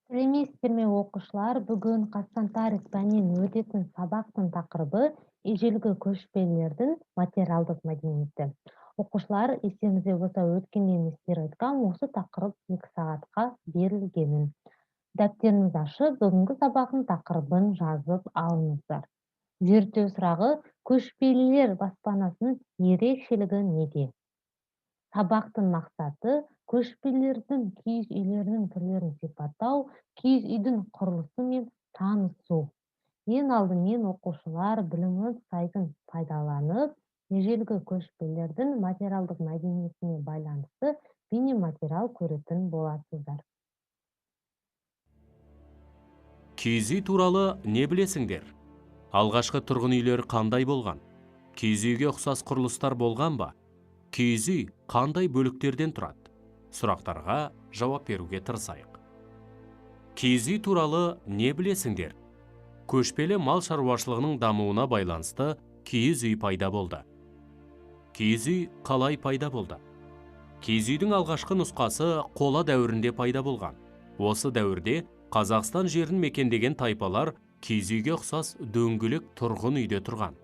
Сәлеметсіздер ме оқушылар? Бүгін Қазақстан тарих пәнінен өтетін сабақтың тақырыбы ежелгі көшпелілердің материалдық мәдениеті. Оқушылар, естеріңізде болса, өткенде мен сіздерге айтқам, осы тақырып 2 сағатқа берілгенін. Дәптеріңізді ашып, бүгінгі сабақтың тақырыбын жазып алыңыздар. Зерттеу сұрағы: көшпелілер баспанасының ерекшелігі неде? Сабақтың мақсаты көшпелілердің киіз үйлерінің түрлерін сипаттау, киіз үйдің құрылысымен танысу. Ең алдымен оқушылар білімі сайтын пайдаланып, ежелгі көшпелілердің материалдық мәдениетіне байланысты бейнематериал көретін боласыздар. Киіз үй туралы не білесіңдер? Алғашқы тұрғын үйлер қандай болған? Киіз үйге ұқсас құрылыстар болған ба? Киіз үй қандай бөліктерден тұрады? Сұрақтарға жауап беруге тырысайық. Киіз үй туралы не білесіңдер? Көшпелі мал шаруашылығының дамуына байланысты киіз үй пайда болды. Киіз үй қалай пайда болды? Киіз үйдің алғашқы нұсқасы қола дәуірінде пайда болған. Осы дәуірде Қазақстан жерін мекендеген тайпалар киіз үйге ұқсас дөңгелек тұрғын үйде тұрған.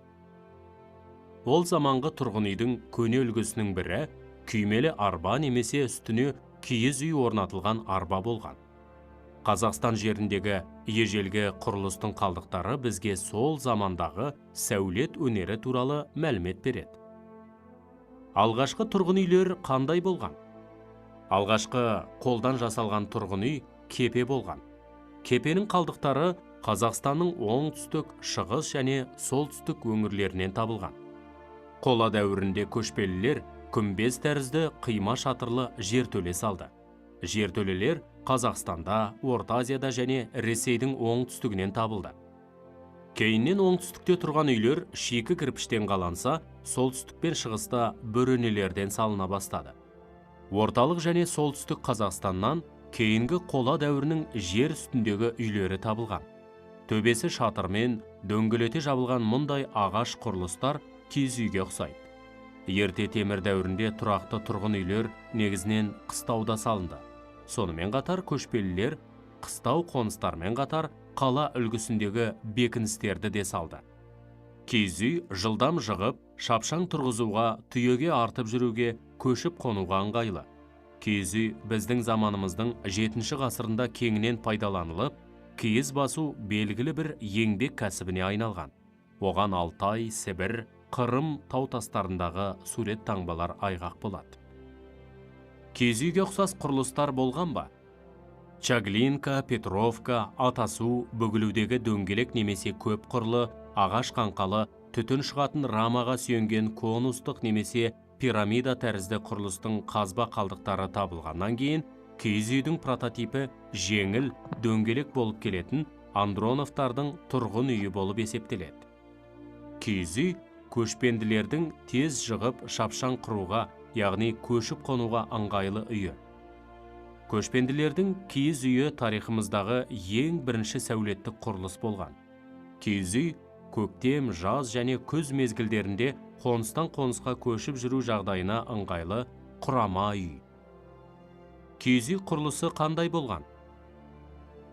Ол заманғы тұрғын үйдің көне үлгісінің бірі күймелі арба немесе үстіне киіз үй орнатылған арба болған. Қазақстан жеріндегі ежелгі құрылыстың қалдықтары бізге сол замандағы сәулет өнері туралы мәлімет береді. Алғашқы тұрғын үйлер қандай болған? Алғашқы қолдан жасалған тұрғын үй кепе болған. Кепенің қалдықтары Қазақстанның оңтүстік, шығыс және солтүстік өңірлерінен табылған. Қола дәуірінде көшпелілер күмбез тәрізді қима шатырлы жертөле салды. Жертөлелер Қазақстанда, Орта Азияда және Ресейдің оңтүстігінен табылды. Кейіннен оңтүстікте тұрған үйлер шикі кірпіштен қаланса, солтүстік пен шығыста бөренелерден салына бастады. Орталық және солтүстік Қазақстаннан кейінгі қола дәуірінің жер үстіндегі үйлері табылған. Төбесі шатырмен дөңгелете жабылған мұндай ағаш құрылыстар киіз үйге ұқсайды. Ерте темір дәуірінде тұрақты тұрғын үйлер негізінен қыстауда салынды. Сонымен қатар көшпелілер қыстау қоныстармен қатар қала үлгісіндегі бекіністерді де салды. Киіз үй жылдам жығып, шапшаң тұрғызуға, түйеге артып жүруге, көшіп қонуға ыңғайлы. Киіз үй біздің заманымыздың 7-ші ғасырында кеңінен пайдаланылып, киіз басу белгілі бір еңбек кәсібіне айналған. Оған Алтай, Сібір, Қырым тау тастарындағы сурет таңбалар айғақ болады. Киіз үйге ұқсас құрылыстар болған ба? Чаглинка, Петровка, Атасу, Бөгілудегі дөңгелек немесе көп құрлы, ағаш қаңқалы, түтін шығатын рамаға сүйенген конустық немесе пирамида тәрізді құрылыстың қазба қалдықтары табылғаннан кейін, киіз үйдің прототипі жеңіл, дөңгелек болып келетін Андроновтардың тұрғын үйі болып есептеледі. Киіз үй көшпенділердің тез жығып шапшаң құруға, яғни көшіп қонуға ыңғайлы үйі. Көшпенділердің киіз үйі тарихымыздағы ең бірінші сәулеттік құрылыс болған. Киіз үй көктем, жаз және күз мезгілдерінде қоныстан қонысқа көшіп жүру жағдайына ыңғайлы құрама үй. Киіз үй құрылысы қандай болған?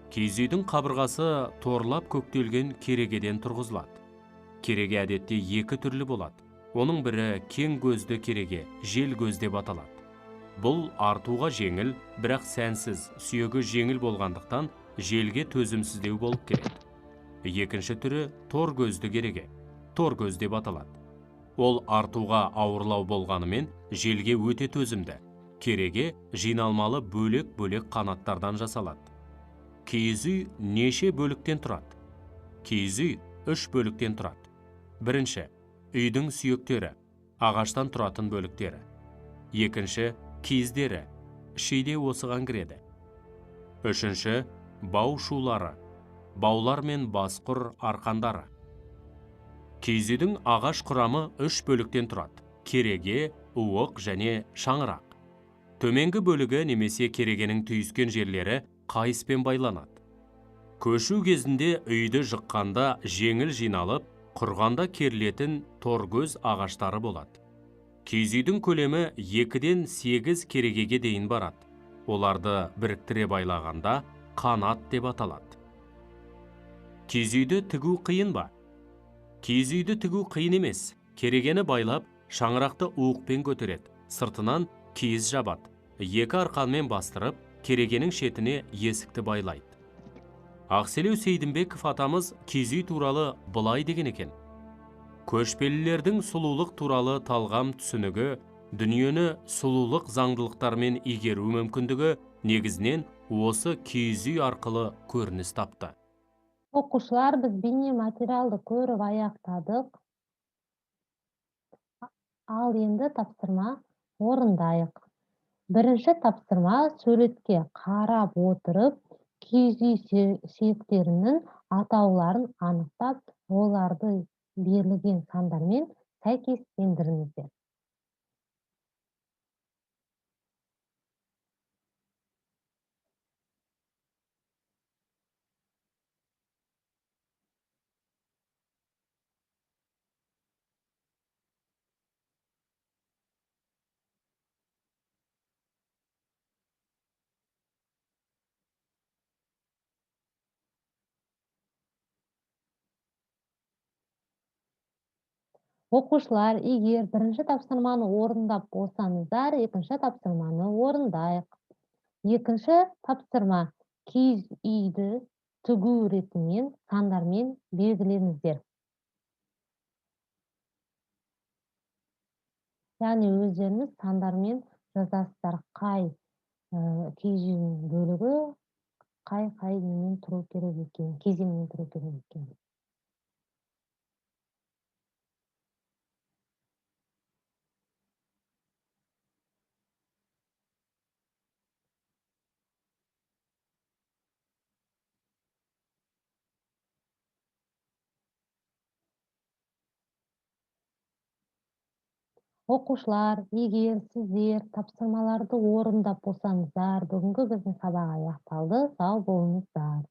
Киіз үйдің қабырғасы торлап көктелген керегеден тұрғызылады. Кереге әдетте екі түрлі болады. Оның бірі кең көзді кереге, жел көз деп аталады. Бұл артуға жеңіл, бірақ сәнсіз, сүйегі жеңіл болғандықтан желге төзімсіздеу болып келеді. Екінші түрі тор көзді кереге, тор көз деп аталады. Ол артуға ауырлау болғанымен желге өте төзімді. Кереге жиналмалы бөлек-бөлек қанаттардан жасалады. Киіз үй неше бөліктен тұрады? Киіз үй 3 бөліктен тұрады. Бірінші, үйдің сүйектері, ағаштан тұратын бөліктері. Екінші, киіздері, шейде осыған кіреді. Үшінші, бау шулары, баулар мен басқұр арқандары. Киіз үйдің ағаш құрамы 3 бөліктен тұрады. Кереге, уық және шаңырақ. Төменгі бөлігі немесе керегенің түйіскен жерлері қайыспен байланады. Көшу кезінде үйді жыққанда жеңіл жиналып, құрғанда керілетін торгөз ағаштары болады. Киіз үйдің көлемі 2-ден 8 керегеге дейін барады. Оларды біріктіре байлағанда канат деп аталат. Киіз үйді тігу қиын ба? Киіз үйді тігу қиын емес. Керегені байлап, шаңырақты уықпен көтереді. Сыртынан киіз жабады. Екі арқанмен бастырып, керегенің шетіне есікті байлайды. Ақселеу Сейдімбеков атамыз киіз үй туралы былай деген екен: көшпелілердің сұлулық туралы талғам түсінігі, дүниені сұлулық заңдылықтармен игеру мүмкіндігі негізінен осы киіз үй арқылы көрініс тапты. Окуучулар, биз бейне материалды көрүп аяктадык. Ал энди тапсырма орундайык. Биринчи тапсырма: сүрөткө карап отуруп, киіз үй сүйектеринин атауларын аныктап, оларды берилген сандар менен сайкестендириңиздер. Окуучулар, эгер биринчи тапсырманы орундап болсоңуздар, экинчи тапсырманы орундайык. Экинчи тапсырма: киіз үйдү тигүү иретинен сандар менен белгилеңиздер. Яғни өздеріңіз сандармен жазасыздар, қай киіз үйдүн бөлүгү кай немен туруу керек экенин, кезеңмен туруу керек экенин. Окуучулар, эгер сиздер тапсырмаларды орундап болсоңуздар, бүгүнкү биздин сабак аякталды. Сау болуңуздар.